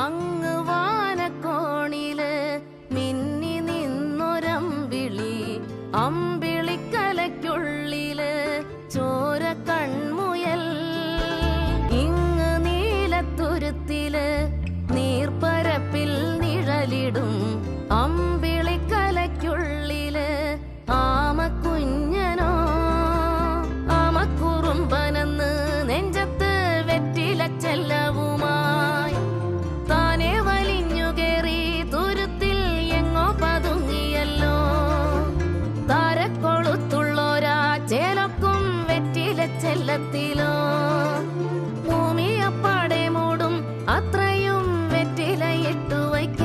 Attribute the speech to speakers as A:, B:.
A: അങ്ങ് വാനക്കോണില് മിന്നി നിന്നൊരമ്പിളി, അമ്പിളിക്കലയ്ക്കുള്ളില് ചോര കൺമുയൽ. ഇങ്ങ് നീലത്തുരുത്തില് നീർപ്പരപ്പിൽ നിഴലിടും, അമ്പിളിക്കലയ്ക്കുള്ളില് ആമക്കുഞ്ഞനോ. ആമക്കുറുമ്പനെന്ന് നെഞ്ചത്ത് വെറ്റില ചെല്ലവുമായി താനെ വലിഞ്ഞു കേറി തുരുത്തിൽ എങ്ങോ പതുങ്ങിയല്ലോ. താരക്കൊളുത്തുള്ളോരാ ചേലക്കും വെറ്റില ചെല്ലത്തിലോ. ഭൂമിയപ്പാടെ മൂടും അത്രയും വെറ്റിലയിട്ടു വയ്ക്ക.